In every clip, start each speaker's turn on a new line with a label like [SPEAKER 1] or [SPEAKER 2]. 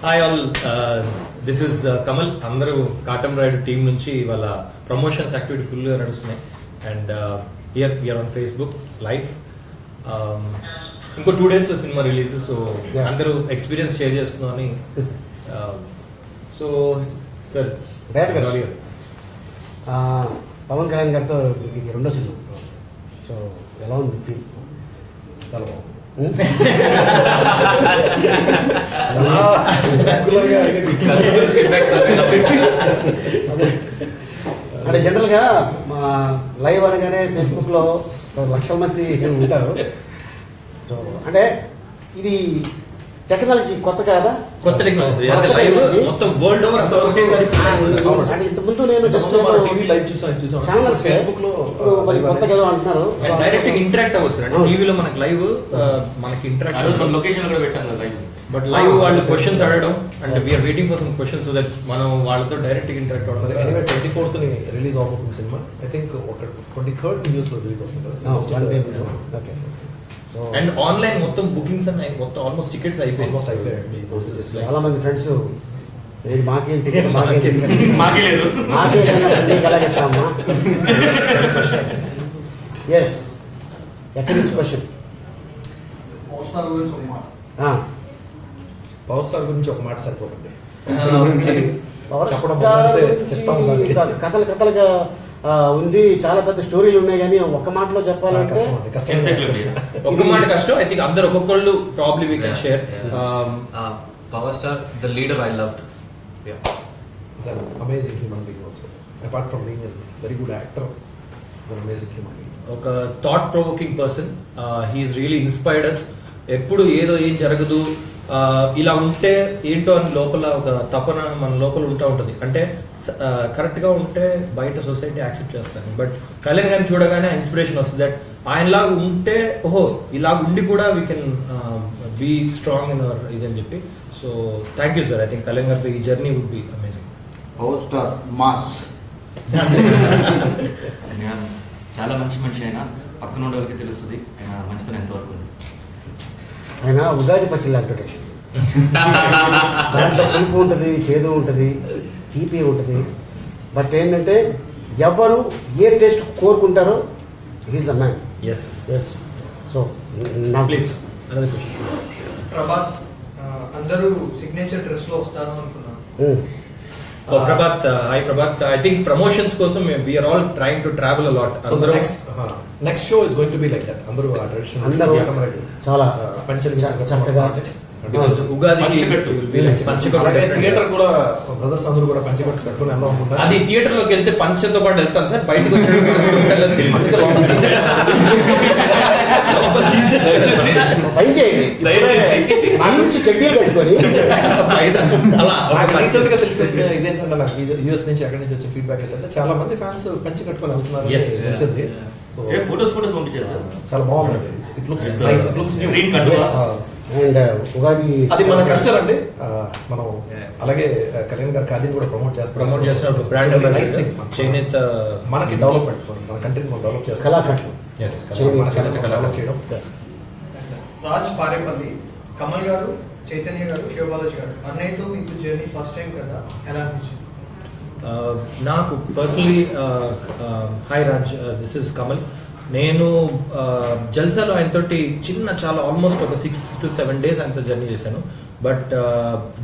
[SPEAKER 1] Hi all, this is Kamal. అందరూ Katam ride team నుంచి వాళ్ళ ప్రమోషన్స్ యాక్టివిటీ ఫుల్గా నడుస్తున్నాయి. And here on Facebook live. ఇంకో 2 days లో సినిమా రిలీజ్. సో అందరూ ఎక్స్పీరియన్స్ షేర్ చేసుకుందామని. సో సార్
[SPEAKER 2] పవన్ కళ్యాణ్ గారితో ఇది 2వ సినిమా. సో ఎలా ఉంది ఫీల్? చాలా బాగుంది. అంటే జనరల్గా మా లైవ్ అనగానే ఫేస్బుక్లో లక్షల మంది ఉంటారు. సో అంటే ఇది టెక్నాలజీ కొత్త కాదా?
[SPEAKER 1] కొత్త టెక్నాలజీ మొత్తం వరల్డ్ ఓవర్
[SPEAKER 2] అంటే ఇంతకుముందు నేను జస్ట్ ఛానల్స్ ఫేస్బుక్ లో కొత్త కదా అంటున్నారు.
[SPEAKER 1] డైరెక్ట్ ఇంటరాక్ట్ అవ్వచ్చు అంటే టీవీలో మనకి లైవ్, మనకి ఇంటరాక్ట్
[SPEAKER 3] లొకేషన్ కూడా పెట్టాను లైవ్.
[SPEAKER 1] బట్ లైవ్ వాళ్ళు క్వశ్చన్స్ అడగడం and we're waiting for some questions so that మనం వాళ్ళతో డైరెక్ట్ ఇంటరాక్ట్ అవ్వడం.
[SPEAKER 4] ఎనీవే 24th రిలీజ్ అవబోతుంది సినిమా. ఐ థింక్ ఒక 23rd న్యూస్ లో రిలీజ్ అవుతుంది.
[SPEAKER 2] ఓకే.
[SPEAKER 1] అండ్ ఆన్లైన్ మొత్తం బుకింగ్స్ అన్ని మొత్తం ఆల్మోస్ట్ టికెట్స్ అయిపోయాయి.
[SPEAKER 2] చాలా మంది ఫ్రెండ్స్ మాకేం టికెట్
[SPEAKER 3] మాకే లేదు
[SPEAKER 2] ఎలా చెప్తామా? ఎస్, ఎక్కడి నుంచి క్వశ్చన్?
[SPEAKER 4] పవర్ స్టార్ గురించి ఒక మాట సరిపోతుంది.
[SPEAKER 2] కథలుగా ఉంది, చాలా పెద్ద స్టోరీలు ఉన్నాయి, కానీ ఒక్క మాటలో చెప్పాలంటే
[SPEAKER 1] ఒక్క మాట కష్టం. ఐ థింక్ అందరు ఒక్కొక్కళ్ళు probably we can share.
[SPEAKER 3] Power star the leader I loved.
[SPEAKER 4] Amazing human being also. Apart from being very good actor, amazing human being.
[SPEAKER 1] ఒక thought provoking person. He is really inspired us. ఎప్పుడు ఏదో ఏం జరగదు, ఇలా ఉంటే ఏంటో అని లోపల ఒక తపన మన లోపల ఉంటుంది. అంటే కరెక్ట్గా ఉంటే బయట సొసైటీ యాక్సెప్ట్ చేస్తాను. బట్ కళ్యాణ్ గారిని చూడగానే ఇన్స్పిరేషన్ వస్తుంది దట్ ఆయనలాగా ఉంటే ఓహో ఇలాగ ఉండి కూడా we can be strong in our ఇదని చెప్పి. So thank you sir. I think Kalyan గారితో ఈ journey would be amazing.
[SPEAKER 5] Power star mass.
[SPEAKER 3] చాలా మంచి మనిషి. అయినా పక్కన ఉండేవారికి తెలుస్తుంది ఆయన మంచితనం ఎంతవరకు ఉంది.
[SPEAKER 2] ఆయన ఉగాది పచ్చళ్ళు అంటాడు. దాంట్లో పులుపు ఉంటుంది, చేదు ఉంటుంది, తీపి ఉంటుంది. బట్ ఏంటంటే ఎవరు ఏ టేస్ట్ కోరుకుంటారో he's the man.
[SPEAKER 1] Yes
[SPEAKER 2] yes. So నా ప్లీజ్
[SPEAKER 1] అనదర్ క్వశ్చన్.
[SPEAKER 6] ప్రభాత్, అందరూ సిగ్నేచర్ డ్రెస్ లో వస్తారు అనుకున్నాను.
[SPEAKER 1] Prabhat, hi Prabhat. I think promotions కోసం we're all trying to travel a lot.
[SPEAKER 4] Next show is going to be like that. అందరూ ఆ ట్రెడిషన్
[SPEAKER 2] అందరూ చాలా చక్కగా
[SPEAKER 4] థియేటర్ కూడా బ్రదర్స్ అందరూ కూడా పంచకట్టు కట్టుకుని వెళ్దాం అనుకుంటారు.
[SPEAKER 1] అది థియేటర్ లోకి వెళ్తే పంచతో పాటు వెళ్తాను సార్. బయటకు
[SPEAKER 4] రీసెంట్ గా తెలిసింది ఇదేంటంటే నాకు యూఎస్ నుంచి అక్కడి నుంచి వచ్చే ఫీడ్బ్యాక్ ఏంటంటే చాలా మంది ఫ్యాన్స్ పంచి కట్టుకొని వెళ్తున్నారు తెలిసింది. సో
[SPEAKER 3] ఫోటోస్ పంపించేసారు.
[SPEAKER 4] చాలా బాగుంది. It looks nice. It looks new. Green cut.
[SPEAKER 2] And Ugadi
[SPEAKER 4] అది మన కల్చర్ అండి. మనం అలాగే కళ్యాణ్ గారు ఖాదీని కూడా ప్రమోట్ చేస్తాం.
[SPEAKER 1] చేనేత
[SPEAKER 4] మనకి డెవలప్మెంట్, మన కంట్రీని మనం డెవలప్ చేస్తాం.
[SPEAKER 2] కళాకారులు
[SPEAKER 4] చేయడం.
[SPEAKER 6] రాజ్ పారేపల్లి, కమల్ గారు, చైతన్య గారు, శివబాలాజీ గారు, అన్నయ్యతో మీకు జర్నీ ఫస్ట్ టైం కదా, ఎలా అనిపించింది?
[SPEAKER 1] నాకు personally hi Raj, this is Kamal. నేను జల్సాలో ఆయనతోటి చాలా ఆల్మోస్ట్ ఒక 6 to 7 days ఆయనతో జర్నీ చేశాను. But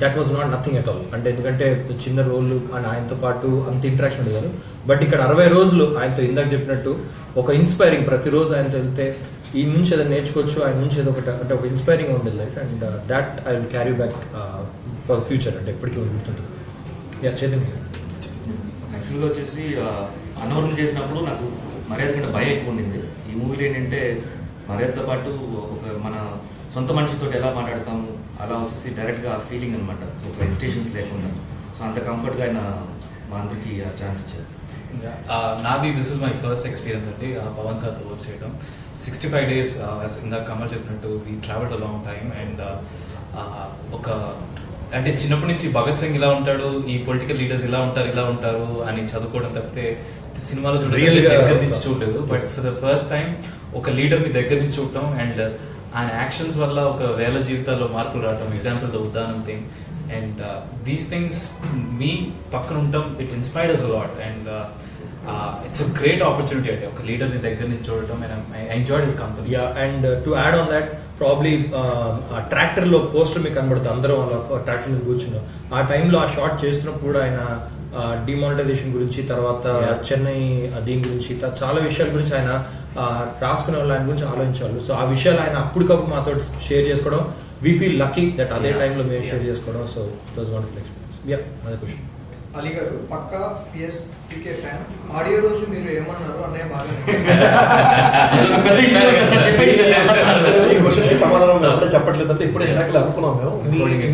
[SPEAKER 1] that was not nothing at all. అంటే ఎందుకంటే చిన్న రోల్ అండ్ ఆయనతో పాటు అంత ఇంటరాక్షన్ ఉండదు. బట్ ఇక్కడ 60 రోజులు ఆయనతో ఇందాక చెప్పినట్టు ఒక ఇన్స్పైరింగ్. ప్రతిరోజు ఆయనతో వెళ్తే ఈ నుంచి ఏదో నేర్చుకోవచ్చు, ఆయన నుంచి ఏదో ఒకటి అంటే ఒక ఇన్స్పైరింగ్ ఉండేది life. And that I will carry back for future. అంటే ఎప్పటికీ గుర్తుంటుంది. చైతన్య
[SPEAKER 3] యాక్చువల్గా వచ్చేసి అనవరం చేసినప్పుడు నాకు మర్యాద కంటే భయం ఎక్కువ ఉండింది. ఈ మూవీలో ఏంటంటే మర్యాదతో పాటు ఒక మన సొంత మనిషితో ఎలా మాట్లాడతాము అలా వచ్చేసి డైరెక్ట్గా ఆ ఫీలింగ్ అనమాట, ఒక హెసిటేషన్స్ లేకుండా. సో అంత కంఫర్ట్గా ఆయన మా అందరికి ఆ ఛాన్స్ ఇచ్చారు.
[SPEAKER 7] నాది this is my first experience అండి పవన్ సార్తో వర్క్ చేయడం. 65 days ఇందాక కమల్ చెప్పినట్టు we travelled a long time. And ఒక అంటే చిన్నప్పటి నుంచి భగత్ సింగ్ ఇలా ఉంటాడు, ఈ పొలిటికల్ లీడర్స్ ఇలా ఉంటారు అని చదువుకోవడం తప్పితే సినిమాలో దగ్గర నుంచి చూడలేదు. But for the first time ఒక లీడర్ని దగ్గర నుంచి చూడటం అండ్ ఆయన యాక్షన్స్ వల్ల ఒక వేల జీవితాల్లో మార్పులు రావడం, example the Uddanam thing. And these things మీ పక్కన ఉండటం it inspires a lot. And it's a great opportunity అండి ఒక లీడర్ని దగ్గర నుంచి చూడటం. And I enjoyed his company.
[SPEAKER 1] And to add on that probably tractor లో పోస్టర్ మీకు కనబడుతుంది, అందరం వాళ్ళ ట్రాక్టర్ మీద కూర్చున్నాం. ఆ టైంలో ఆ షాట్ చేస్తున్నప్పుడు కూడా ఆయన డిమానిటైజేషన్ గురించి, తర్వాత చెన్నై దీని గురించి, చాలా విషయాల గురించి ఆయన రాసుకునే వాళ్ళు, ఆయన గురించి ఆలోచించాలి. సో ఆ విషయాలు ఆయన అప్పటికప్పుడు మాతో షేర్ చేసుకోవడం, వీ ఫీల్ లక్కీ దట్ అదే టైంలో మేము షేర్ చేసుకోవడం. So it was wonderful experience. అదే క్వశ్చన్.
[SPEAKER 6] అలీ గారు పక్కా పిఎస్పీకే ఫ్యాన్. ఆడియో రోజు మీరు ఏమన్నారు అన్నయ్య బాగా
[SPEAKER 4] ఈ క్వశ్చన్ కి సమాధానం ఎప్పుడే చెప్పట్లేదు అంటే ఇప్పుడే ఇందాక అనుకున్నాం మేము.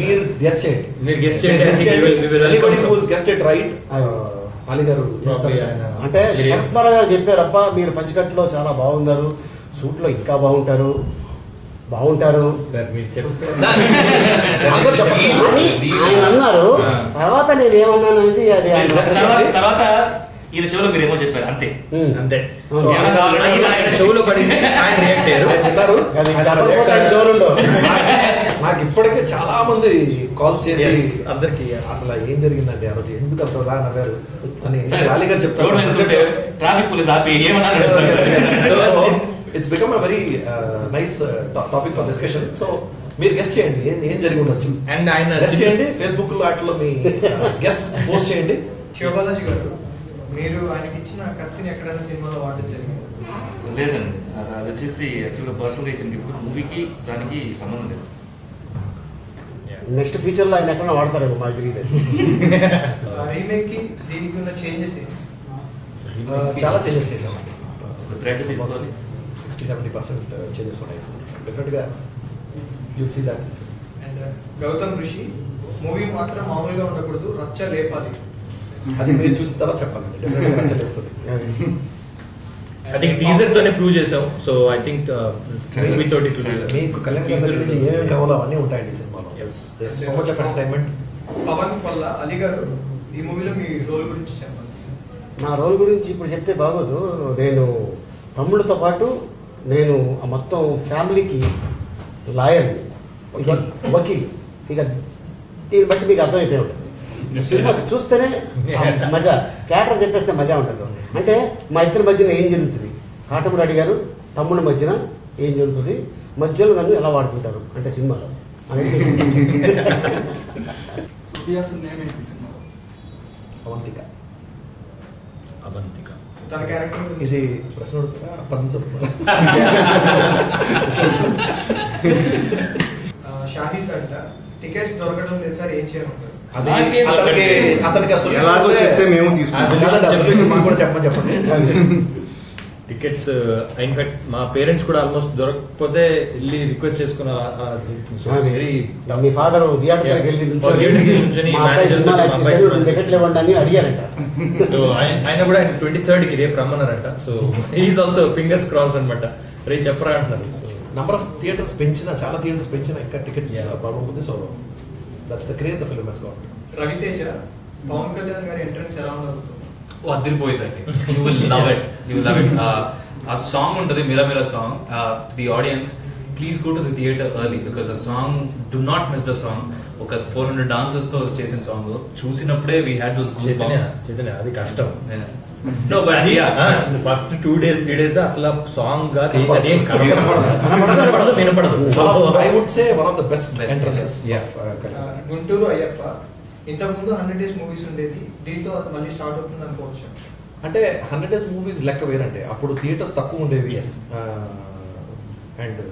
[SPEAKER 4] మీరు గెస్ చేయండి,
[SPEAKER 1] మీరు గెస్ చేయండి.
[SPEAKER 4] Guest it right. అలీ గారు
[SPEAKER 2] అంటే సంస్మరణ గారు చెప్పారప్ప, మీరు పంచకట్టులో చాలా బాగున్నారు, సూట్ లో ఇంకా బాగుంటారు
[SPEAKER 1] సార్ మీరు
[SPEAKER 2] ఆయన అన్నారు. తర్వాత నేను ఏమన్నాను అనేది అది
[SPEAKER 3] తర్వాత ఈయన చెవులో మీరేమో చెప్పారు అంతే.
[SPEAKER 1] ఆయన చెవులో పడింది, ఆయన రియాక్ట్ అయ్యారు.
[SPEAKER 4] నాకు ఇప్పటికే చాలా మంది కాల్స్ చేసి
[SPEAKER 1] అందరికి
[SPEAKER 4] అసలు ఏం జరిగిందండి ఆ రోజు, ఎందుకు అంత రా నవ్వారు అని అలీ గారు చెప్పారు.
[SPEAKER 3] ట్రాఫిక్ పోలీస్ ఆపి ఏమన్నారు.
[SPEAKER 4] It's become a very nice topic for discussion. So మీరు గెస్ట్ చేయండి ఏం జరిగి ఉండొచ్చు.
[SPEAKER 1] అండ్ ఆయన
[SPEAKER 4] గెస్ట్ చేయండి, ఫేస్బుక్ లో వాటిలో మీ గెస్ట్ పోస్ట్ చేయండి.
[SPEAKER 6] శివబాలాజీ గారు, మీరు ఆయనకి ఇచ్చిన కత్తిని ఎక్కడైనా సినిమాలో వాడడం జరిగింది?
[SPEAKER 3] లేదండి, అది వచ్చేసి యాక్చువల్గా పర్సనల్గా ఇచ్చిన గిఫ్ట్. మూవీకి దానికి సంబంధం లేదు.
[SPEAKER 2] నెక్స్ట్ ఫ్యూచర్ లో ఆయన ఎక్కడ వాడతారేమో మాకు తెలియదు.
[SPEAKER 6] రీమేక్ కి దీనికి ఉన్న చేంజెస్
[SPEAKER 4] చాలా చేంజెస్ చేసామండి.
[SPEAKER 3] థ్రెడ్ తీసుకోవాలి,
[SPEAKER 4] 60-70% చేంజెస్ ఉన్నాయి. డెఫినెట్గా you'll see that.
[SPEAKER 6] And Gautam Rishi, movie మాత్రం మామూలుగా ఉండకూడదు, రచ్చ లేపాలి.
[SPEAKER 4] అది మీరు చూసిన తర్వాత చెప్పాలండి. డెఫినెట్గా రచ్చ లేపుతుంది.
[SPEAKER 1] ఐ థింక్ టీజర్ తోనే ప్రూవ్ చేసాం. సో ఐ థింక్ మూవీ తోటి
[SPEAKER 4] మీకు కళ్యాణ్ గారి నుంచి ఏమేమి కావాలో అవన్నీ ఉంటాయండి ఈ సినిమాలో. So much of entertainment.
[SPEAKER 6] Pawan వల్ల అలీ గారు, ఈ మూవీలో మీ రోల్ గురించి చెప్పండి.
[SPEAKER 2] నా రోల్ గురించి ఇప్పుడు చెప్తే బాగోదు. నేను తమ్ముళ్ళతో పాటు నేను మొత్తం ఫ్యామిలీకి లాయర్ని, వకీల్. ఇక దీన్ని బట్టి మీకు అర్థమైపోయి ఉంటుంది. సినిమా చూస్తేనే మజా, థియేటర్ చెప్పేస్తే మజా ఉండదు. అంటే మా ఇద్దరి మధ్యన ఏం జరుగుతుంది, కాటమరాడి గారు తమ్ముడి మధ్యన ఏం జరుగుతుంది, మధ్యలో నన్ను ఎలా వాడుకుంటారు అంటే సినిమాలో అనేది. అవంతిక.
[SPEAKER 6] తన క్యారెక్టర్
[SPEAKER 4] ఇది ప్రశ్న
[SPEAKER 6] షాహిద్ అంట టికెట్స్ దొరకడం లేదు సార్, ఏం చేయమంటారు?
[SPEAKER 4] అతనికి
[SPEAKER 5] ఎలాగో చెప్తే మేము తీసుకుంటాం.
[SPEAKER 4] కూడా చెప్పండి.
[SPEAKER 1] టికెట్స్ ఇన్ఫాక్ట్ మా పేరెంట్స్ కూడా ఆల్మోస్ట్ దొరకకపోతే వెళ్ళి రిక్వెస్ట్ చేసుకున్న.
[SPEAKER 2] మీ ఫాదర్ థియేటర్కి వెళ్ళి టికెట్లు ఇవ్వండి అని అడిగారంట.
[SPEAKER 1] సో ఆయన కూడా ఆయన 23rd కి రేపు రమ్మన్నారంట. So is also fingers crossed అనమాట, రేపు చెప్పరా అంటున్నారు.
[SPEAKER 4] నంబర్ ఆఫ్ థియేటర్స్ పెంచిన, చాలా థియేటర్స్ పెంచిన, ఇంకా టికెట్స్ ప్రాబ్లం ఉంది. So that's the craze the film has got.
[SPEAKER 6] Ravi Teja, Pawan Kalyan గారి ఎంట్రన్స్ ఎలా ఉండదు?
[SPEAKER 7] అదిరిపోయిందండి. You will love it, you will love it. ఆ సాంగ్ ఉంటుంది, మిరా మిరా song. The audience, please go to the theatre early because ఆ song, do not miss the song. ఒక 400 డాన్సర్స్ తో చేసిన సాంగ్. చూసినప్పుడే we had those goose bumps.
[SPEAKER 1] అది కష్టం. No, but first 2 days 3 days అసలు సాంగ్ అదేం కనపడదు, వినపడదు.
[SPEAKER 4] I would say one of the best entrances.
[SPEAKER 6] Guntur Ayyappa, ఇంతకుముందు 100 days మూవీస్ ఉండేది, దీంతో మళ్ళీ స్టార్ట్ అవుతుంది అనుకోవచ్చు.
[SPEAKER 4] అంటే 100 days మూవీస్ లెక్క వేరంటే, అప్పుడు థియేటర్స్ తక్కువ ఉండేవి. అండ్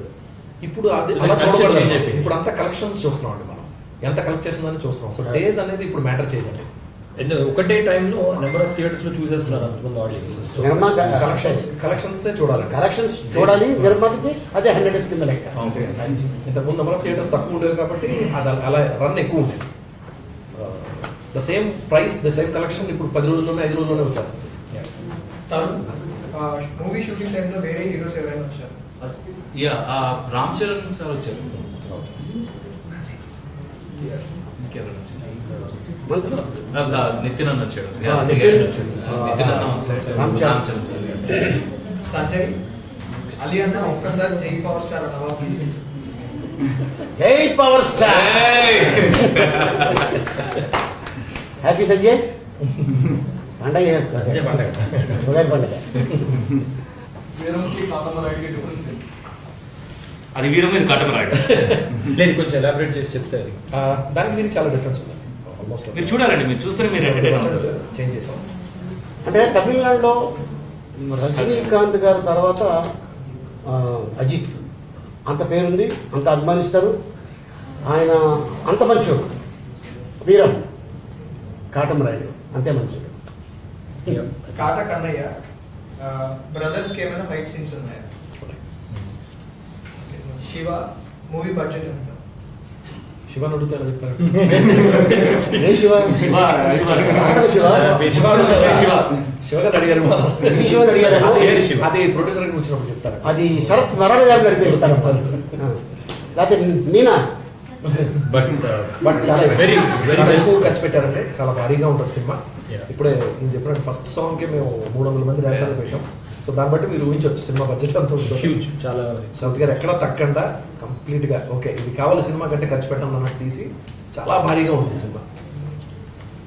[SPEAKER 4] ఇప్పుడు అది అలా చూడకూడదు. ఇప్పుడు అంతా కలెక్షన్స్ చూస్తున్నాం అండి, మనం ఎంత కలెక్ట్ చేసిందని చూస్తున్నాం. సో డేస్ అనేది ఇప్పుడు మ్యాటర్ చేయదండి.
[SPEAKER 1] ఒకటే టైంలో నెంబర్ ఆఫ్ థియేటర్స్ లో చూసేస్తున్నారు అంతమంది ఆడియన్స్.
[SPEAKER 4] కలెక్షన్స్ చూడాలి,
[SPEAKER 2] కలెక్షన్స్ చూడాలి. నిర్మాతకి అదే 100 days కింద లెక్క.
[SPEAKER 4] ఇంతకుముందు నెంబర్ ఆఫ్ థియేటర్స్ తక్కువ ఉండేవి కాబట్టి అది అలా రన్ ఎక్కువ ఉండేది. The same price, the same collection ఇప్పుడు 10 రోజుల్లోనే 5 రోజుల్లోనే వచ్చేస్తుంది.
[SPEAKER 6] మూవీ షూటింగ్ టైంలో వేరే హీరోస్ ఎవరైనా వచ్చారు?
[SPEAKER 7] రామ్ చరణ్ సార్ వచ్చారు. ఇంకెవరైనా వచ్చారు? నితిన్ అన్న వచ్చాడు.
[SPEAKER 2] నితిన్ అన్న
[SPEAKER 6] సంజయ్ అలీ అన్న ఒక్కసారి జై పవర్ స్టార్ అన్నవా ప్లీజ్.
[SPEAKER 2] జై పవర్ స్టార్. హ్యాపీ సంజయ్. పండగ చేసుకో. ఉగాది పండగ.
[SPEAKER 6] వీరముకి కాటమరాయుడికి డిఫరెన్స్ ఏంటి?
[SPEAKER 3] అది వీరం మీద కాటమరాయుడు.
[SPEAKER 1] లేదు, కొంచెం ఎలాబరేట్ చేసి చెప్తే.
[SPEAKER 4] దానికి దీనికి చాలా డిఫరెన్స్ ఉంది. ఆల్మోస్ట్
[SPEAKER 3] మీరు చూడాలండి, మీరు చూస్తే మీరు ఎంటర్టైన్ అవుతారు.
[SPEAKER 4] చేంజ్ చేసాం.
[SPEAKER 2] అంటే తమిళనాడులో రజనీకాంత్ గారి తర్వాత అజిత్ అంత పేరుంది, అంత అభిమానిస్తారు. ఆయన అంత మంచోడు. వీరం కాటమరాయుడు అంతే మంచోడు.
[SPEAKER 6] కాట కన్నయ్య బ్రదర్స్ కి ఏమైనా ఫైట్ సీన్స్ ఉన్నాయా? శివ మూవీ బడ్జెట్ ఎంత?
[SPEAKER 4] శివ అడుగుతా ఎలా చెప్తారు?
[SPEAKER 2] ఏ శివ?
[SPEAKER 3] శివ
[SPEAKER 4] శివగారు అడిగారు.
[SPEAKER 2] ఈ శివని అడిగారు.
[SPEAKER 4] అది ప్రొడ్యూసర్ వచ్చినప్పుడు చెప్తారు.
[SPEAKER 2] అది శరత్ నారాయణ గారిని అడిగితే చెప్తారు. లేకపోతే మీనా.
[SPEAKER 4] బట్ చాలా
[SPEAKER 1] Very
[SPEAKER 4] ఎక్కువ ఖర్చు పెట్టారంటే చాలా భారీగా ఉంటుంది సినిమా.
[SPEAKER 1] Yeah.
[SPEAKER 4] ఇప్పుడే నేను చెప్పినట్టు ఫస్ట్ సాంగ్ కి మేము 300 మంది డాన్సర్లు పెట్టాం. సో దాన్ని బట్టి మీరు ఊహించవచ్చు సినిమా బడ్జెట్ అంత ఉంటుంది.
[SPEAKER 1] హ్యూజ్, చాలా.
[SPEAKER 4] శరత్ గారు ఎక్కడా తక్కకుండా కంప్లీట్ గా ఓకే ఇది కావాలి సినిమా కంటే ఖర్చు పెట్టాం అన్నట్టు తీసి చాలా భారీగా ఉంటుంది సినిమా.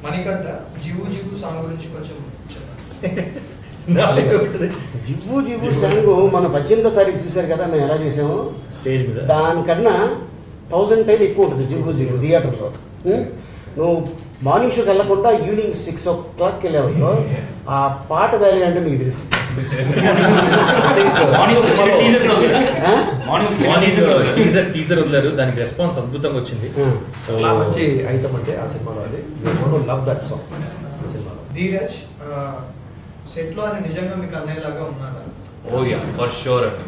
[SPEAKER 6] మణికంఠ జివు జివు సాంగ్ గురించి కొంచెం చెప్పండి.
[SPEAKER 2] జివ్వు జివ్వు సాంగ్ మన 18వ తారీఖు చూశారు కదా మేము ఎలా చేసాము.
[SPEAKER 1] స్టేజ్ మీద
[SPEAKER 2] దానికన్నా 1000 టైం ఎక్కువ ఉంటుంది జివ్వు జివ్వు థియేటర్లో. నువ్వు మార్నింగ్ షోకి వెళ్ళకుండా ఈవినింగ్ 6 o'clock వెళ్ళేవాళ్ళు ఆ పాట వాల్యూ అంటే నీకు తెలుసు.
[SPEAKER 1] టీజర్ వదిలేరు, దానికి రెస్పాన్స్ అద్భుతంగా వచ్చింది. సో
[SPEAKER 4] చాలా మంచి ఐటమ్ అంటే ఆ సినిమాలో అది లవ్ దట్ సాంగ్. ఆ సినిమాలో
[SPEAKER 6] ధీరజ్ సెట్ లో ఆయన నిజంగా మీకు అన్నయ్యలాగా ఉన్నాడా?
[SPEAKER 7] Oh yeah, for sure అండి.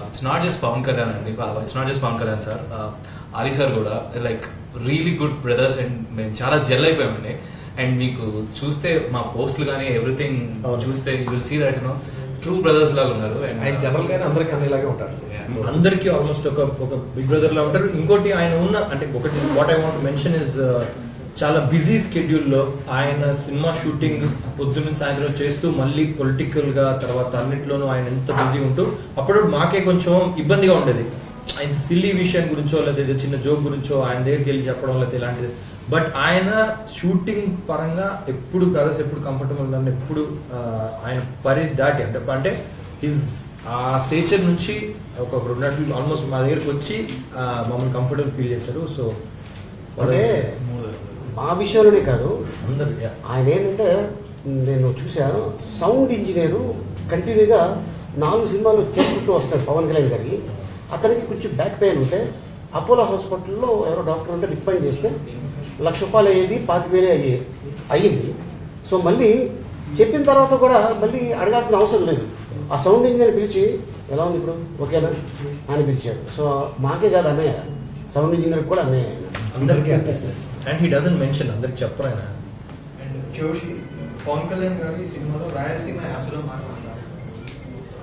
[SPEAKER 7] It's not just Pawan Kalyan అండి, it's not just Pawan Kalyan sir, Ali sir కూడా like really good brothers and మేము చాలా జెల్ అయిపోయామండి. అండ్ మీకు చూస్తే మా పోస్టులు కానీ ఎవ్రీథింగ్ చూస్తే you will see that you know true brothers లాగా ఉన్నారు. అండ్
[SPEAKER 4] ఆయన జనరల్ గానే అందరికీ అన్నిలాగే ఉంటారు.
[SPEAKER 1] అందరికి ఆల్మోస్ట్ ఒక బిగ్ బ్రదర్ లా ఉంటారు. ఇంకోటి ఆయన ఉన్న అంటే ఒకటి what I want mention is చాలా బిజీ స్కెడ్యూల్లో ఆయన సినిమా షూటింగ్ పొద్దున్న సాయంత్రం చేస్తూ మళ్ళీ పొలిటికల్ గా తర్వాత అన్నిట్లోనూ ఆయన ఎంత బిజీ ఉంటూ అప్పుడు మాకే కొంచెం ఇబ్బందిగా ఉండేది. ఆయన సిల్లీ విషయం గురించో లేదా చిన్న జోక్ గురించో ఆయన దగ్గరికి వెళ్ళి చెప్పడం లేదా ఇలాంటిది. బట్ ఆయన షూటింగ్ పరంగా ఎప్పుడు బ్రదర్స్ ఎప్పుడు కంఫర్టబుల్ నన్ను ఎప్పుడు ఆయన పరిధి దాటి అంటే హిజ్ ఆ స్టేచర్ నుంచి ఒక 2 నెలలు ఆల్మోస్ట్ మా దగ్గరికి వచ్చి మమ్మల్ని కంఫర్టబుల్ ఫీల్ చేశారు. సో
[SPEAKER 2] అంటే మా విషయంలోనే కాదు
[SPEAKER 1] అందరు
[SPEAKER 2] ఆయన ఏంటంటే నేను చూశాను సౌండ్ ఇంజనీరు కంటిన్యూగా 4 సినిమాలు చేసుకుంటూ వస్తాడు పవన్ కళ్యాణ్ గారికి. అతనికి కొంచెం బ్యాక్ పెయిన్ ఉంటే అపోలో హాస్పిటల్లో ఎవరో డాక్టర్ ఉంటే రికమెండ్ చేస్తే ₹1,00,000 అయ్యేది 25,000 అయ్యింది. సో మళ్ళీ చెప్పిన తర్వాత కూడా మళ్ళీ అడగాల్సిన అవసరం లేదు. ఆ సౌండ్ ఇంజనీర్ పిలిచి ఎలా ఉంది ఇప్పుడు ఓకేనా అని పిలిచాడు. సో మాకే కాదు అన్నయ్య, సౌండ్ ఇంజనీర్ కూడా అన్నయ్య
[SPEAKER 1] అందరికీ. అండ్ హీ డజంట్ మెన్షన్, అందరికి చెప్పరు ఆయన.
[SPEAKER 6] అండ్ జోషి పవన్ కళ్యాణ్ గారు ఈ సినిమాలో రాయలసీమ యాసలో మాట్లాడతారు.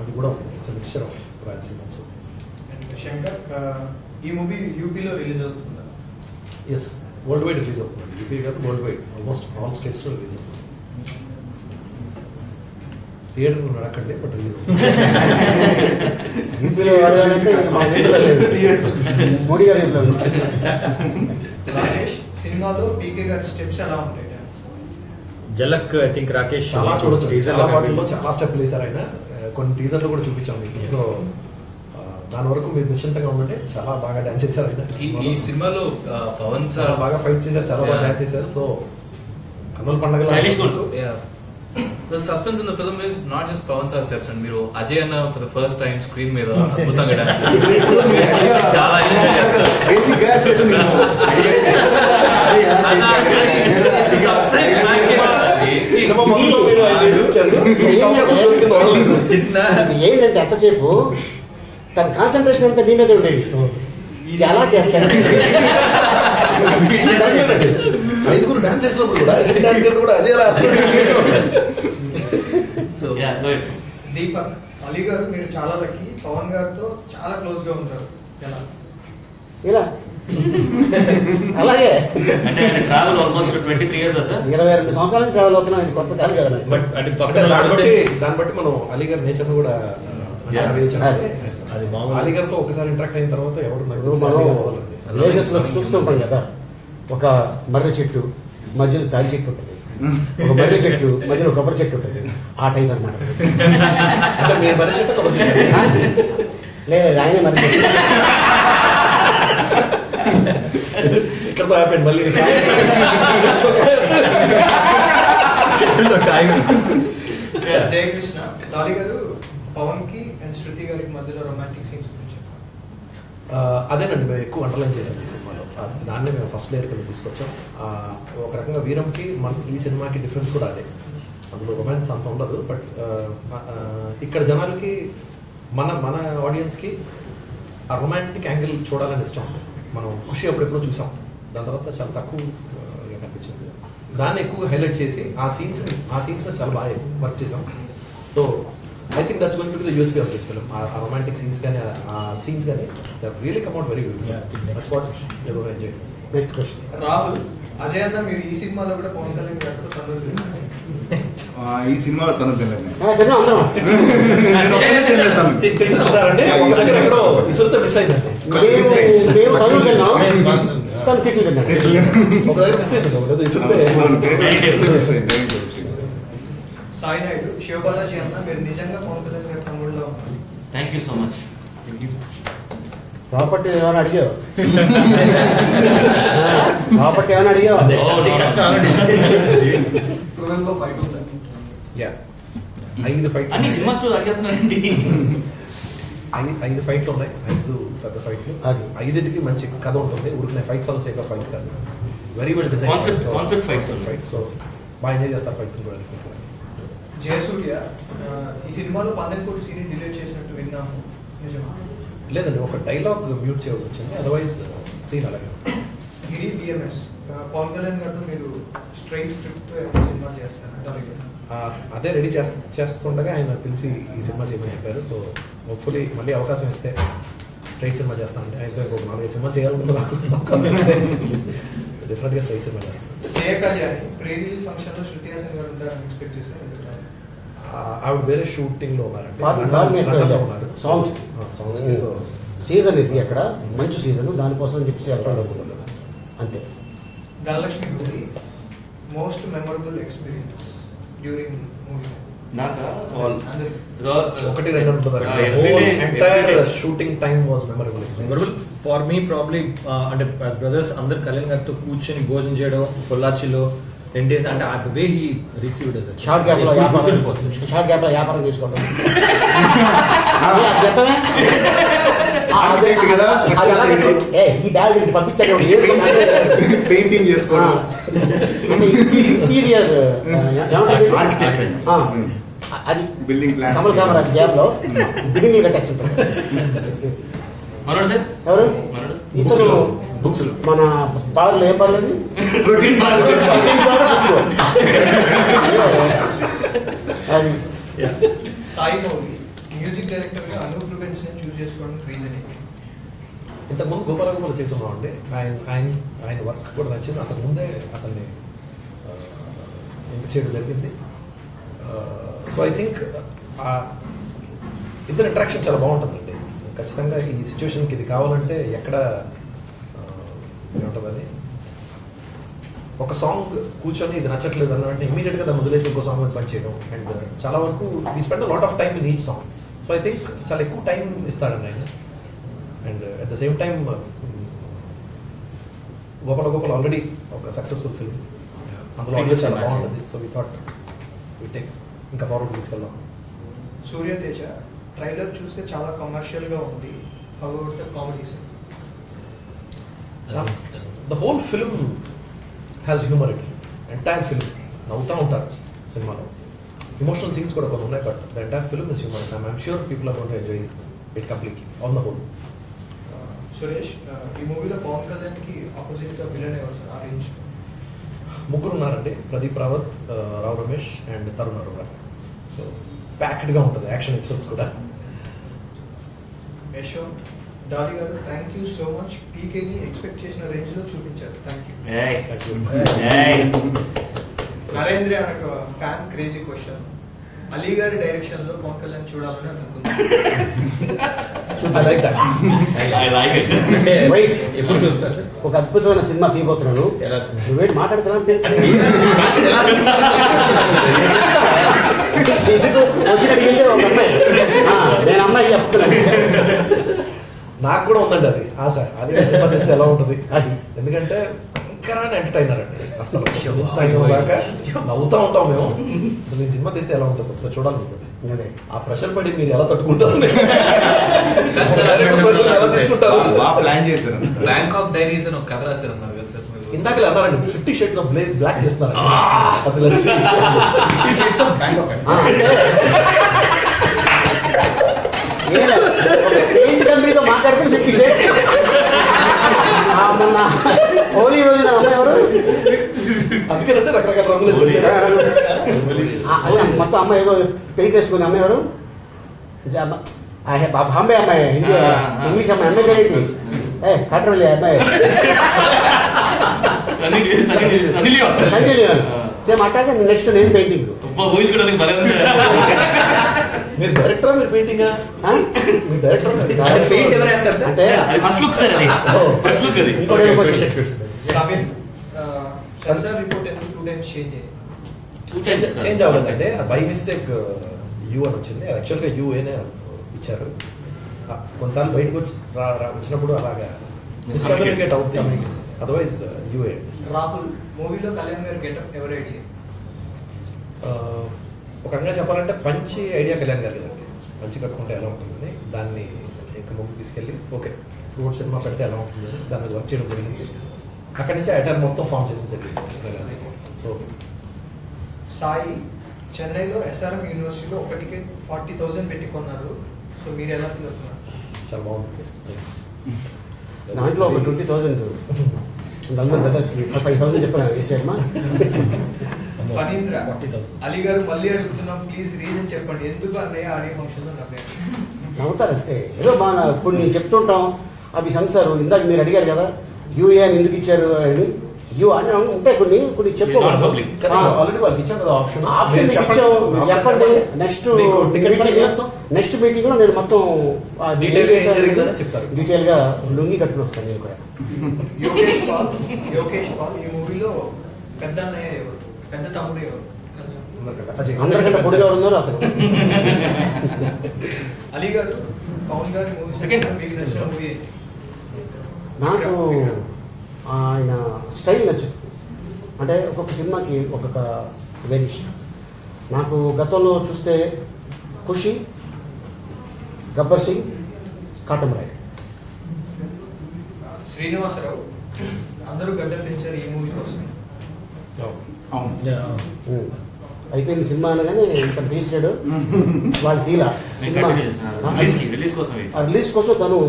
[SPEAKER 4] అది కూడా it's mixture of Rayalaseema.
[SPEAKER 6] And Shankar ఈ మూవీ యూపీలో రిలీజ్ అవుతుందా?
[SPEAKER 4] ఎస్, వరల్డ్ వైడ్ రిలీజ్ అవుతుంది. యూపీ కాదు, వరల్డ్ వైడ్ ఆల్మోస్ట్ ఆల్ స్టేట్స్లో రిలీజ్ అవుతుంది. థియేటర్లో నడకండి బట్ రిలీజ్
[SPEAKER 2] మోడీ గారి ఇంట్లో
[SPEAKER 6] రాకేష్ సినిమాలో పీకే గారి స్టెప్స్ ఎలా ఉంటాయి?
[SPEAKER 1] జలక్ ఐ థింక్ రాకేష్
[SPEAKER 4] చాలా చూడొచ్చు.
[SPEAKER 1] టీజర్
[SPEAKER 4] చాలా వాటిల్లో చాలా స్టెప్లు వేశారు ఆయన. కొన్ని టీజర్లు కూడా చూపించాం మీకు. సో దాని వరకు మీరు నిశ్చింతగా ఉండండి. చాలా బాగా డాన్స్ చేశారు ఆయన.
[SPEAKER 7] ఈ సినిమాలో పవన్ సార్
[SPEAKER 4] బాగా ఫైట్ చేశారు, చాలా బాగా డాన్స్ చేశారు. సో కన్నుల పండుగ
[SPEAKER 7] The suspense in the film is not just Pawan Sir steps, and మీరు అజయ్ అన్న for the first time screen మీద అద్భుతంగా డాన్స్ చేశారు. చాలా ఎంజాయ్ చేస్తారు.
[SPEAKER 5] బేసిక్గా చేతులు
[SPEAKER 2] చిన్న ఏంటంటే ఎంతసేపు తన కాన్సన్ట్రేషన్ అంతా నీ మీద ఉండేది. ఇది ఎలా చేస్తాను
[SPEAKER 4] 5 డాన్స్ చేసినప్పుడు కూడా డాన్స్ కూడా అజయ్
[SPEAKER 3] సో
[SPEAKER 6] దీపక్ అలీ గారు మీరు చాలా లక్కీ, పవన్ గారితో చాలా క్లోజ్ గా ఉంటారు. ఎలా?
[SPEAKER 2] ఇలా అలాగే
[SPEAKER 3] అంటే ఆయన ట్రావెల్ ఆల్మోస్ట్ 23 years సార్.
[SPEAKER 2] 22 సంవత్సరాల నుంచి ట్రావెల్ అవుతున్నాం. ఇది కొత్త కాదు కదా.
[SPEAKER 1] బట్ అంటే
[SPEAKER 4] దాన్ని బట్టి మనం అలీ గారి నేచర్ కూడా
[SPEAKER 1] అది మామూలు.
[SPEAKER 4] అలీగారితో ఒకసారి ఇంటరాక్ట్ అయిన తర్వాత ఎవరు
[SPEAKER 2] మనం విలేజెస్లో చూస్తుంటాం కదా, ఒక మర్రి చెట్టు మధ్యలో తాడి చెట్టు ఉంటుంది, ఒక మర్రి చెట్టు మధ్యలో కొబ్బరి చెట్టు ఉంటుంది, ఆ టైప్ అనమాట.
[SPEAKER 4] అంటే మీరు మర్రి చెట్టు కొబ్బరి చెట్టు
[SPEAKER 2] లేదు ఆయనే మర్రి చెట్టు.
[SPEAKER 4] ఇక్కడతో అయిపోయింది మళ్ళీ
[SPEAKER 1] చెట్టులో కాయలు.
[SPEAKER 6] జయకృష్ణ లాలి గారు పవన్ కి అండ్ శృతి గారికి మధ్యలో రొమాంటిక్ సీన్స్ గురించి.
[SPEAKER 4] అదేనండి మేము ఎక్కువ అండర్లైన్ చేసాం ఈ సినిమాలో. దాన్ని మేము ఫస్ట్ లేయర్ కింద తీసుకొచ్చాం. ఒక రకంగా వీరంకి మన ఈ సినిమాకి డిఫరెన్స్ కూడా అదే. అందులో రొమాన్స్ అంత ఉండదు, బట్ ఇక్కడ జనాలకి మన మన ఆడియన్స్కి ఆ రొమాంటిక్ యాంగిల్ చూడాలని ఇష్టం. మనం ఖుషి అప్పుడెప్పుడో చూసాం, దాని తర్వాత చాలా తక్కువ కనిపించింది. దాన్ని ఎక్కువ హైలైట్ చేసి ఆ సీన్స్ మీద చాలా బాగా వర్క్ చేసాం. So I think that's going to be the USP of this film. ఆ రొమాంటిక్ సీన్స్ కానీ ఆ సీన్స్ కానీ they really come out very good. That's what you will enjoy.
[SPEAKER 2] Next question.
[SPEAKER 6] Rahul, Ajay అన్న మీరు ఈ సినిమాలో కూడా పవన్ కళ్యాణ్ గారితో తనులు
[SPEAKER 5] ఈ సినిమాలో తను తినలేదు.
[SPEAKER 2] తిన్నాం అందరం.
[SPEAKER 4] తింటున్నారండి, ఒక దగ్గర ఎక్కడో ఇసురుతో మిస్ అయిందండి.
[SPEAKER 2] మేము తను తిన్నాం, తను తిట్లు తిన్నాడు.
[SPEAKER 4] ఒక దగ్గర మిస్ అయింది, ఒక దగ్గర ఇసురుతే.
[SPEAKER 6] సాయి నాయుడు, శివబాలాజీ అన్న మీరు నిజంగా పవన్ కళ్యాణ్ గారి తమ్ముళ్ళలో ఉన్నారు.
[SPEAKER 3] Thank you so much.
[SPEAKER 2] Property ఏమైనా అడిగావు? ప్రాపర్టీ ఏమైనా అడిగావు?
[SPEAKER 6] ట్వెల్వ్లో ఫైట్ ఉంది.
[SPEAKER 4] యా 5 ఫైట్
[SPEAKER 3] అన్ని సినిమాస్ అడిగేస్తున్నారండి.
[SPEAKER 4] 5 ఫైట్లు ఉన్నాయి, 5 పెద్ద ఫైట్లు.
[SPEAKER 2] అది
[SPEAKER 4] 5కి మంచి కథ ఉంటుంది. ఉడికిన fight for the sake of fight కాదు, very well design
[SPEAKER 3] concept fights.
[SPEAKER 4] So బాగా ఎంజాయ్ చేస్తారు ఫైట్ కూడా.
[SPEAKER 6] జయసూర్య, ఈ సినిమాలో 12 కోటి సీన్ డిలీట్ చేసినట్టు విన్నాము, నిజమా?
[SPEAKER 4] లేదండి, ఒక డైలాగ్ మ్యూట్ చేయాల్సి వచ్చింది, అదర్వైజ్ సీన్ అలాగే.
[SPEAKER 6] గిరి బిఎంఎస్, పవన్ కళ్యాణ్ గారితో మీరు స్ట్రైట్ స్క్రిప్ట్ సినిమా చేస్తారు.
[SPEAKER 4] అదే రెడీ చేస్తుండగా ఆయన పిలిచి ఈ సినిమా చేయమని చెప్పారు. సో హోప్ఫుల్లీ మళ్ళీ అవకాశం ఇస్తే స్ట్రైట్ సినిమా చేస్తానండి. ఆయనతో ఇంకొక 4-5 సినిమా చేయాలనుకుంటే నాకు డెఫినెట్గా స్ట్రైట్ సినిమా చేస్తాను.
[SPEAKER 6] జయ కళ్యాణ్ ప్రీ రిలీజ్ ఫంక్షన్లో శృతి హాసన్ గారు ఉంటారని ఎక్స్పెక్ట్ చేశారు.
[SPEAKER 4] ఆవిడ వేరే షూటింగ్లో ఉన్నారండి, ఉన్నారు
[SPEAKER 2] సాంగ్స్.
[SPEAKER 4] సో
[SPEAKER 2] సీజన్ ఇది అక్కడ మంచి సీజన్, దానికోసం చెప్పి చెప్పాలనుకుంటున్నాను అంతే.
[SPEAKER 6] Dhanalakshmi movie most memorable experience during movie.
[SPEAKER 3] నాకా
[SPEAKER 4] ఒకటి రెండు ఉంటుంది. Entire shooting time was memorable
[SPEAKER 1] memorable for me probably. అంటే యాజ్ బ్రదర్స్ అందరు కళ్యాణ్ గారితో కూర్చొని భోజనం చేయడం పొల్లాచిలో 10 days, అంటే the way he received us.
[SPEAKER 2] Short gap లో వ్యాపారం చేసుకోవడం చెప్పమే ఈ బ్యాగ్ పంపించాడు.
[SPEAKER 5] పెయింటింగ్ చేసుకోవడం
[SPEAKER 2] అంటే ఇంటీరియర్ అది
[SPEAKER 5] building plan
[SPEAKER 2] Kamal Kamaraj gap లో బిల్డింగ్ కట్టేస్తుంటారు.
[SPEAKER 3] మనోడు సార్,
[SPEAKER 2] ఎవరు
[SPEAKER 3] మనోడు
[SPEAKER 2] ఇతను మన పాటలు ఏం పాడలేదు, అది
[SPEAKER 6] సాయి మౌలి మ్యూజిక్ డైరెక్టర్ గా అనూప్ రూబెన్స్ ని చూస్ చేసుకోవడానికి రీజన్ ఏంటి?
[SPEAKER 4] ఇంతకుముందు గోపాలగోపాల్ చేసి ఉన్నామండి. ఆయన వర్క్స్ కూడా నచ్చింది. అంతకుముందే అతన్ని ఎంపిక చేయడం జరిగింది. సో ఐ థింక్ ఇద్దరు ఇంటరాక్షన్ చాలా బాగుంటుందండి. ఖచ్చితంగా ఈ సిచ్యువేషన్కి ఇది కావాలంటే ఎక్కడ ఏముంటుందని ఒక సాంగ్ కూర్చొని ఇది నచ్చట్లేదు అన్నట్టు ఇమీడియట్గా దాన్ని వదిలేసి ఇంకో సాంగ్ పని చేయడం. అండ్ చాలా వరకు we spend lot of time in each song. So I think చాలా ఎక్కువ టైం ఇస్తాడండి ఆయన. And at the same time Gopal already ఒక సక్సెస్ఫుల్ ఫిల్మ్, అందులో ఆడియో చాలా బాగుంటుంది. So we thought we take ఇంకా ఫార్వర్డ్ తీసుకెళ్దాం.
[SPEAKER 6] సూర్యతేజ ట్రైలర్ చూస్తే చాలా కమర్షియల్ గా ఉంది. How about the comedies?
[SPEAKER 4] The whole film has humanity. Entire film నవ్వుతూ ఉంటారు సినిమాలో. ఇమోషనల్ సీన్స్ కూడా కొన్ని ఉన్నాయి, but the entire film is humorous. I'm sure people are going to enjoy it completely on the whole.
[SPEAKER 6] Suresh, ఈ మూవీలో పవన్ కళ్యాణ్ కి opposite గా విలన్ ఎవరు సార్? ఆ రేంజ్
[SPEAKER 4] ముగ్గురు ఉన్నారండి, ప్రదీప్ రావత్, రావు రమేష్ అండ్ తరుణ్ అరోరా. సో ప్యాక్డ్గా ఉంటుంది యాక్షన్ ఎపిసోడ్స్ కూడా.
[SPEAKER 6] యశ్వంత్, డాలి గారు థ్యాంక్ యూ సో మచ్. పీకేని ఎక్స్పెక్ట్ చేసిన రేంజ్ లో చూపించారు. Thank you. నరేంద్ర అనే ఫ్యాన్ క్రేజీ క్వశ్చన్, అలీ గారి డైరెక్షన్ లో పవన్ కళ్యాణ్ చూడాలని అనుకుంటున్నాను.
[SPEAKER 2] రైట్,
[SPEAKER 1] ఎప్పుడు చూస్తారు సార్?
[SPEAKER 2] ఒక అద్భుతమైన సినిమా తీయబోతున్నాను.
[SPEAKER 1] ఎలా
[SPEAKER 2] నువ్వేంటి మాట్లాడుతున్నావు? వచ్చిన ఒక అమ్మాయి, నేను అమ్మాయి చెప్తున్నాను.
[SPEAKER 4] నాకు కూడా ఉందండి అది ఆశ. అది సినిమా తీస్తే ఎలా ఉంటుంది అది, ఎందుకంటే భయంకరమైన ఎంటర్టైనర్ అండి. అసలు సాయంత్రం దాకా నవ్వుతూ ఉంటాం మేము. అసలు నేను సినిమా తీస్తే ఎలా ఉంటుంది ఒకసారి చూడాలనుకుంటుంది.
[SPEAKER 2] అదే
[SPEAKER 4] ఆ ప్రెషర్ పడి మీరు ఎలా తట్టుకుంటారు, ఎలా
[SPEAKER 5] తీసుకుంటారు?
[SPEAKER 4] తీసుకుంటారు?
[SPEAKER 5] బాగా ప్లాన్ చేశారు.
[SPEAKER 7] బ్యాంకాక్ డైరీస్ అని ఒక కథ రాశారు అన్నారు కదా సార్ మీరు.
[SPEAKER 4] ఇందాక అన్నారండి 50 షేడ్స్ ఆఫ్ బ్లాక్ చేస్తున్నారు. అది నచ్చి
[SPEAKER 2] పెయింట్ కంపెనీతో మాట్లాడుకుని 50 షేడ్స్. మొన్న హోలీ రోజున అమ్మాయి ఎవరు?
[SPEAKER 4] అందుకేనంటే రకరకాల రంగులు వేసుకొచ్చారు.
[SPEAKER 2] అదే మొత్తం అమ్మాయి ఏదో పెయింట్ వేసుకుని అమ్మాయి ఎవరు? బాంబే అమ్మాయి, హిందీ ఇంగ్లీష్ అమ్మాయి. అమ్మాయి పేరేంటి? కట్టరలే అమ్మాయి, సన్నీ లియోన్. సేమ్ అట్టాగే నెక్స్ట్ నేను పెయింటింగ్.
[SPEAKER 4] మీరు డైరెక్టరా, మీరు పెయింటింగా? మీరు డైరెక్టర్ అంటే
[SPEAKER 2] ఇంకోటి
[SPEAKER 6] సెన్సార్ రిపోర్ట్ ఎందుకు 2 times
[SPEAKER 4] చేంజ్ అవ్వలేదంటే బై మిస్టేక్ యూ అని వచ్చింది. యాక్చువల్గా యూఏనే ఇచ్చారు. కొన్నిసార్లు బయటకు వచ్చినప్పుడు అలాగా మిస్కమ్యూనికేట్ అవుతుంది. Otherwise UA.
[SPEAKER 6] రాహుల్ మూవీలో కళ్యాణ్ గారి గెటప్ ఎవరి ఐడియా?
[SPEAKER 4] ఒక రకంగా చెప్పాలంటే పంచి ఐడియా కళ్యాణ్ గారు లేదండి. పంచి కట్టుకుంటే ఎలా ఉంటుందని దాన్ని ఇంకా ముందుకు తీసుకెళ్ళి ఓకే రోడ్ సినిమా పెడితే ఎలా ఉంటుంది దాన్ని వర్క్ చేయడం జరిగింది. అక్కడి నుంచి ఐటర్ మొత్తం ఫామ్ చేసిన జరిగింది. సో
[SPEAKER 6] సాయి చెన్నైలో SRM యూనివర్సిటీలో ఒక టికెట్ 40,000 పెట్టి కొన్నారు. సో మీరు ఎలా ఫీల్ అవుతున్నారు?
[SPEAKER 4] చాలా బాగుంటుంది.
[SPEAKER 2] దాంట్లో ఒక 20,000 అందరూ బ్రదర్స్కి 5,000 చెప్పాను వేసేమ్మా.
[SPEAKER 6] ఫణీంద్ర
[SPEAKER 1] 40,000.
[SPEAKER 6] అలీ గారు మళ్ళీ అడుగుతున్నాం, ప్లీజ్ రీజన్ చెప్పండి ఎందుకు అన్నయ్య ఆడియో ఫంక్షన్లో నవ్వారు?
[SPEAKER 2] నవ్వుతారంటే ఏదో కొన్ని చెప్తుంటాం అవి సెన్సార్. ఇందాక మీరు అడిగారు కదా యూఏ అని ఎందుకు ఇచ్చారు అని. యూ అని ఉంటే కొన్ని చెప్పకూడదు.
[SPEAKER 4] ఆల్రెడీ వాళ్ళకి ఇచ్చాం కదా ఆప్షన్.
[SPEAKER 2] ఆప్షన్ చెప్పండి. నెక్స్ట్ మీటింగ్ లో నేను మొత్తం డీటెయిల్ గా లుంగి కట్టుకుని వస్తాను నేను కూడా.
[SPEAKER 6] యోగేష్ పాల్ ఈ మూవీలో పెద్ద అన్నయ్య ఎవరు? పెద్ద తమ్ముడు ఎవరు?
[SPEAKER 2] అందరికంటే పొడిగా ఉన్నారు అతను.
[SPEAKER 6] అలీ గారు పవన్ గారి మూవీ మీకు నచ్చిన మూవీ?
[SPEAKER 2] నాకు ఆయన స్టైల్ నచ్చుతుంది. అంటే ఒక్కొక్క సినిమాకి ఒక్కొక్క వేరియేషన్. నాకు గతంలో చూస్తే ఖుషి, గబ్బర్ సింగ్, కాటమరాయుడు.
[SPEAKER 6] శ్రీనివాసరావు అందరూ గడ్డ పెంచారు ఈ మూవీ కోసం.
[SPEAKER 2] అయిపోయింది సినిమా అనగానే ఇక్కడ తీసాడు వాళ్ళు తీలా సినిమా రిలీజ్ కోసం తను.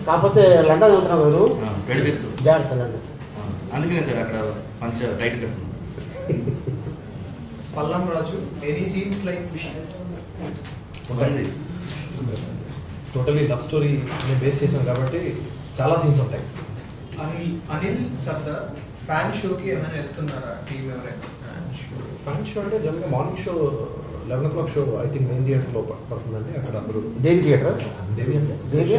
[SPEAKER 2] కాకపోతే లండన్ వెళ్తున్నావు కదా జాగ్రత్త లండన్.
[SPEAKER 3] అందుకనే సార్ అక్కడ పంచ టైట్ కట్టుకున్నాను.
[SPEAKER 6] పల్లం రాజు ఎనీ సీన్స్ లైక్ ఖుషి?
[SPEAKER 4] టోటలీ లవ్ స్టోరీ బేస్ చేసాం కాబట్టి చాలా సీన్స్ ఉంటాయి.
[SPEAKER 6] అనిల్ సర్దార్ ఫ్యాన్ షోకి ఏమైనా వెళ్తున్నారా టీం ఎవరైనా?
[SPEAKER 4] ఫ్యాన్ షో అంటే జనరల్గా morning show 11 o'clock show I think main థియేటర్లో పడుతుందండి. అక్కడ అందరూ
[SPEAKER 2] దేవి థియేటర్,
[SPEAKER 4] దేవి అంటే
[SPEAKER 2] దేవి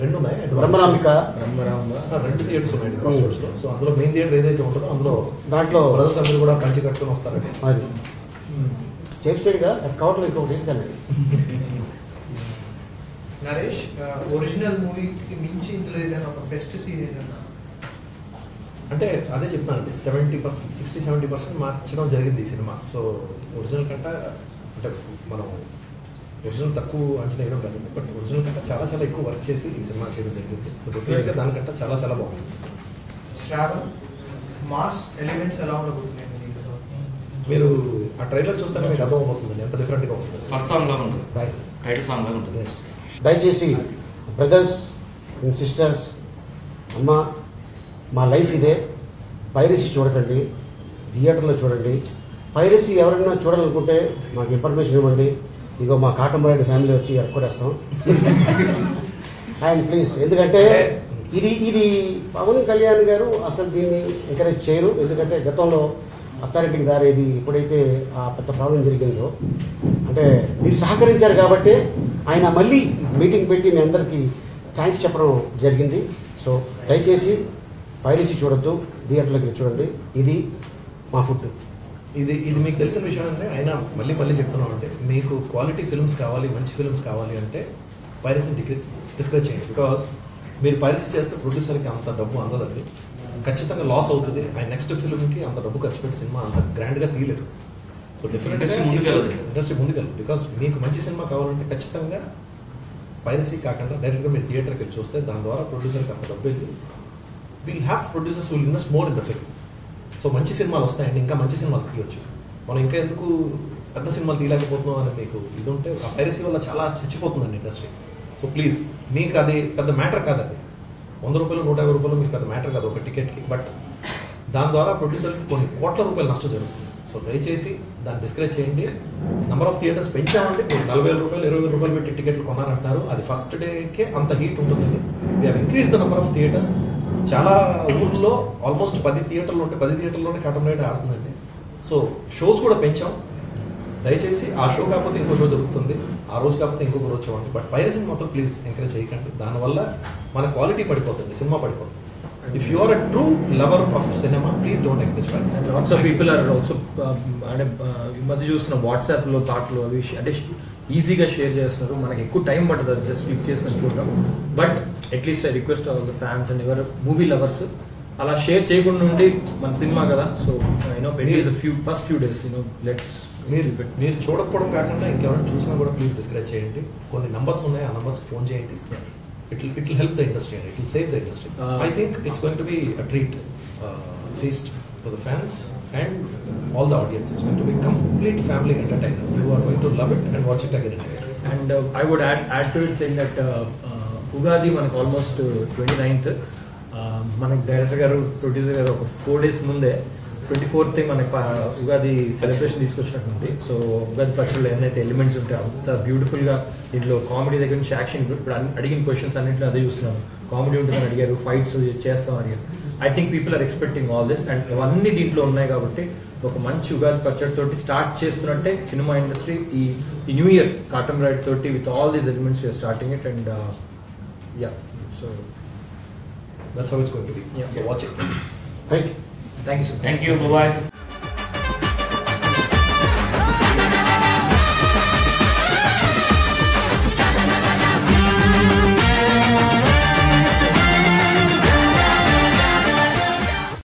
[SPEAKER 4] రెండు ఉన్నాయి.
[SPEAKER 2] బ్రహ్మరాంబిక
[SPEAKER 4] 2 థియేటర్స్ ఉన్నాయండి క్రాస్ రోడ్స్లో. సో అందులో మెయిన్ థియేటర్ ఏదైతే ఉంటుందో అందులో
[SPEAKER 2] దాంట్లో
[SPEAKER 4] బ్రదర్స్ అందరూ కూడా పంచి కట్టుకుని వస్తారండి.
[SPEAKER 2] అది సేఫ్ సైడ్గా కవర్లో ఇంకొక తీసుకెళ్ళండి.
[SPEAKER 6] నరేష్ ఒరిజినల్ మూవీకి మించి ఇందులో ఏదైనా ఒక బెస్ట్ సీన్ ఏదైనా?
[SPEAKER 4] అంటే అదే చెప్తానండి 70%, 60-70% మార్చడం జరిగింది ఈ సినిమా. సో ఒరిజినల్ కంటే అంటే మనం ఒరిజినల్ తక్కువ అంచనా వేయడం జరిగింది. బట్ ఒరిజినల్ కంటే చాలా చాలా ఎక్కువ వర్క్ చేసి ఈ సినిమా చేయడం జరిగింది. సో డెఫినెట్గా దానికంటే చాలా చాలా బాగుంది.
[SPEAKER 6] శ్రావణ్ మాస్ ఎలిమెంట్స్ ఎలా ఉండబోతున్నాయి?
[SPEAKER 4] మీరు ఆ ట్రైలర్ చూస్తేనే మీకు అర్థం అవుతుంది ఎంత డిఫరెంట్గా ఉంటుంది.
[SPEAKER 3] ఫస్ట్ సాంగ్ లాగా ఉంటుంది, టైటిల్ సాంగ్ లాగా ఉంటుంది.
[SPEAKER 2] దయచేసి బ్రదర్స్ అండ్ సిస్టర్స్, అమ్మ మా లైఫ్ ఇదే. పైరసీ చూడకండి, థియేటర్లో చూడండి. పైరసీ ఎవరైనా చూడాలనుకుంటే మాకు ఇన్ఫర్మేషన్ ఇవ్వండి. ఇగో మా కాటమరాయుడు ఫ్యామిలీ వచ్చి ఎరకొడేస్తాం. అండ్ ప్లీజ్, ఎందుకంటే ఇది పవన్ కళ్యాణ్ గారు అసలు దీన్ని ఎంకరేజ్ చేయరు. ఎందుకంటే గతంలో అత్తారింటికి దారేది ఎప్పుడైతే ఆ పెద్ద ప్రాబ్లం జరిగిందో, అంటే మీరు సహకరించారు కాబట్టి ఆయన మళ్ళీ మీటింగ్ పెట్టి మీ అందరికీ థ్యాంక్స్ చెప్పడం జరిగింది. సో దయచేసి పైరసీ చూడొద్దు, థియేటర్లకి చూడండి. ఇది మా ఫుడ్.
[SPEAKER 4] ఇది మీకు తెలిసిన విషయం అంటే ఆయన మళ్ళీ చెప్తున్నాం అంటే, మీకు క్వాలిటీ ఫిల్మ్స్ కావాలి, మంచి ఫిల్మ్స్ కావాలి అంటే పైరసీని డిస్కరేజ్ చేయండి. బికాస్ మీరు పైరసీ చేస్తే ప్రొడ్యూసర్కి అంత డబ్బు అందదండి, ఖచ్చితంగా లాస్ అవుతుంది. ఆయన నెక్స్ట్ ఫిల్మ్కి అంత డబ్బు ఖర్చు పెట్టి సినిమా అంత గ్రాండ్గా తీయలేరు. సో డెఫినెట్గా ఇండస్ట్రీ ముందుకెళ్ళదు. బికాస్ మీకు మంచి సినిమా కావాలంటే ఖచ్చితంగా పైరసీ కాకుండా డైరెక్ట్గా మీరు థియేటర్కి వెళ్ళి చూస్తే దాని ద్వారా ప్రొడ్యూసర్కి అంత డబ్బు వెళ్ళి will have producers will invest more in the film. So మంచి సినిమాలు వస్తాయండి, ఇంకా మంచి సినిమాలు తీయొచ్చు. మనం ఇంకా ఎందుకు పెద్ద సినిమాలు తీయలేకపోతున్నాం అని మీకు ఇది ఉంటే ఆ పైరసీ వల్ల చాలా చచ్చిపోతుందండి ఇండస్ట్రీ. సో ప్లీజ్, మీకు అది పెద్ద మ్యాటర్ కాదండి. 100 రూపాయలు 150 రూపాయలు మీకు పెద్ద మ్యాటర్ కాదు ఒక టికెట్కి. బట్ దాని ద్వారా ప్రొడ్యూసర్కి కొన్ని కోట్ల రూపాయలు నష్టం జరుగుతుంది. సో దయచేసి దాన్ని డిస్కరేజ్ చేయండి. నెంబర్ ఆఫ్ థియేటర్స్ పెంచామంటే మీరు 40,000 రూపాయలు 20,000 రూపాయలు పెట్టి టికెట్లు కొన్నారంటున్నారు. అది ఫస్ట్ డేకే అంత హీట్ ఉంటుందండి. We have increase the number of theatres. చాలా ఊర్లో ఆల్మోస్ట్ 10 థియేటర్లు ఉంటే 10 థియేటర్లోనే కాటన్ రైడ్ ఆడుతుందండి. సో షోస్ కూడా పెంచాం. దయచేసి ఆ షో కాకపోతే ఇంకో షో జరుగుతుంది, ఆ రోజు కాకపోతే ఇంకొక రోజు చూడండి. బట్ పైరసీని మాత్రం ప్లీజ్ ఎంకరేజ్ చేయకండి. దానివల్ల మన క్వాలిటీ పడిపోతుంది, సినిమా పడిపోతుంది. If you are a true lover of cinema, please don't encourage piracy.
[SPEAKER 1] Lots of people are also అంటే ఈ మధ్య చూస్తున్న వాట్సాప్లో పాటలు అవి అంటే ఈజీగా షేర్ చేస్తున్నారు. మనకి ఎక్కువ టైం పడుతుంది జస్ట్ క్లిక్ చేసుకొని చూడడం. But at least I request all the fans and ever movie lovers అలా షేర్ చేయకుండా ఉండి మన సినిమా కదా. So first few days let's
[SPEAKER 4] మీరు చూడకపోవడం కాకుండా ఇంకెవరైనా చూసినా కూడా ప్లీజ్ డిస్కరేజ్ చేయండి. కొన్ని నంబర్స్ ఉన్నాయి, ఆ నంబర్స్ ఫోన్ చేయండి. It will help the industry and it will save the industry. I think it's going to be a treat feast for the fans and all the audience. It's going to be complete family entertainer. You are going to love it and watch it again
[SPEAKER 1] and I would add to it saying that Ugadi మనకు almost 29th. మనకి director గారు producer గారు ఒక 4 days ముందే 24th మనకి Ugadi celebration తీసుకొచ్చినట్టుంది. So Ugadi పచ్చడిలో ఏదైతే elements ఉంటాయో అంత బ్యూటిఫుల్గా దీంట్లో కామెడీ దగ్గర నుంచి యాక్షన్, ఇప్పుడు అడిగిన క్వశ్చన్స్ అన్నింటిలో అదే చూస్తున్నాను. కామెడీ ఉంటుందని అడిగారు, ఫైట్స్ చేస్తాం అడిగారు. I think people are expecting all this and ఇవన్నీ దీంట్లో ఉన్నాయి కాబట్టి ఒక మంచి ఉగాది పచ్చడి తోటి స్టార్ట్ చేస్తున్నట్టే సినిమా ఇండస్ట్రీ ఈ న్యూ ఇయర్ కాటన్ రైడ్ తోటి with all these elements we're starting it and so
[SPEAKER 4] that's how it's going to be.
[SPEAKER 1] Yeah.
[SPEAKER 4] So watch it.
[SPEAKER 2] Thank you.
[SPEAKER 1] Thank you so much.
[SPEAKER 3] Thank you. Bye.